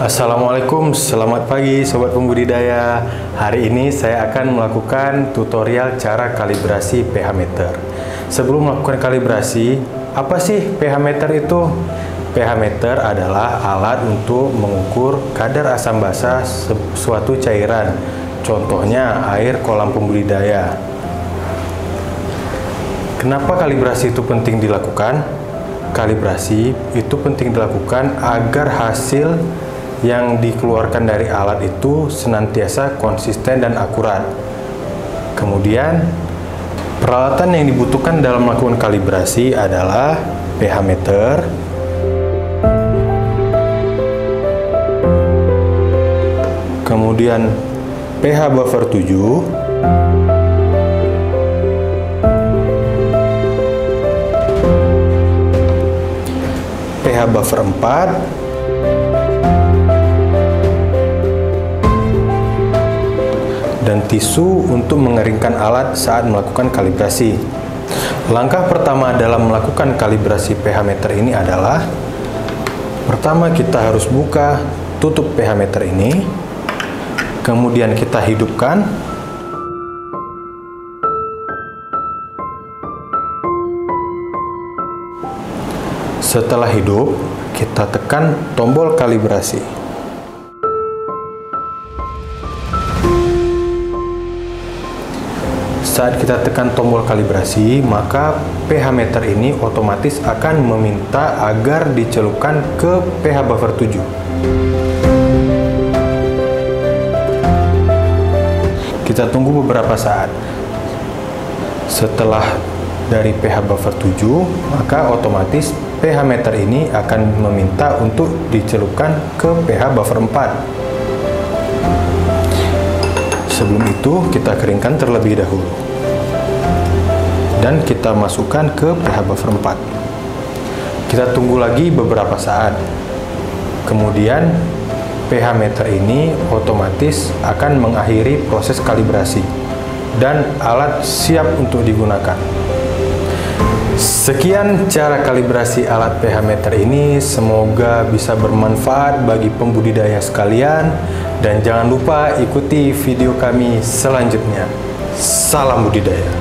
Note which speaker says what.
Speaker 1: Assalamualaikum, selamat pagi Sobat Pembudidaya. Hari ini saya akan melakukan tutorial cara kalibrasi pH meter. Sebelum melakukan kalibrasi, apa sih pH meter itu? pH meter adalah alat untuk mengukur kadar asam basa suatu cairan, contohnya air kolam pembudidaya. Kenapa kalibrasi itu penting dilakukan? Kalibrasi itu penting dilakukan agar hasil yang dikeluarkan dari alat itu senantiasa konsisten dan akurat. Kemudian, peralatan yang dibutuhkan dalam melakukan kalibrasi adalah pH meter, kemudian pH buffer 7, pH buffer 4, dan tisu untuk mengeringkan alat saat melakukan kalibrasi. Langkah pertama dalam melakukan kalibrasi pH meter ini adalah, pertama kita harus buka tutup pH meter ini, kemudian kita hidupkan, setelah hidup kita tekan tombol kalibrasi. Saat kita tekan tombol kalibrasi, maka pH meter ini otomatis akan meminta agar dicelupkan ke pH buffer 7. Kita tunggu beberapa saat. Setelah dari pH buffer 7, maka otomatis pH meter ini akan meminta untuk dicelupkan ke pH buffer 4. Sebelum itu, kita keringkan terlebih dahulu. Dan kita masukkan ke pH buffer 4. Kita tunggu lagi beberapa saat. Kemudian pH meter ini otomatis akan mengakhiri proses kalibrasi dan alat siap untuk digunakan. Sekian cara kalibrasi alat pH meter ini, semoga bisa bermanfaat bagi pembudidaya sekalian, dan jangan lupa ikuti video kami selanjutnya. Salam budidaya.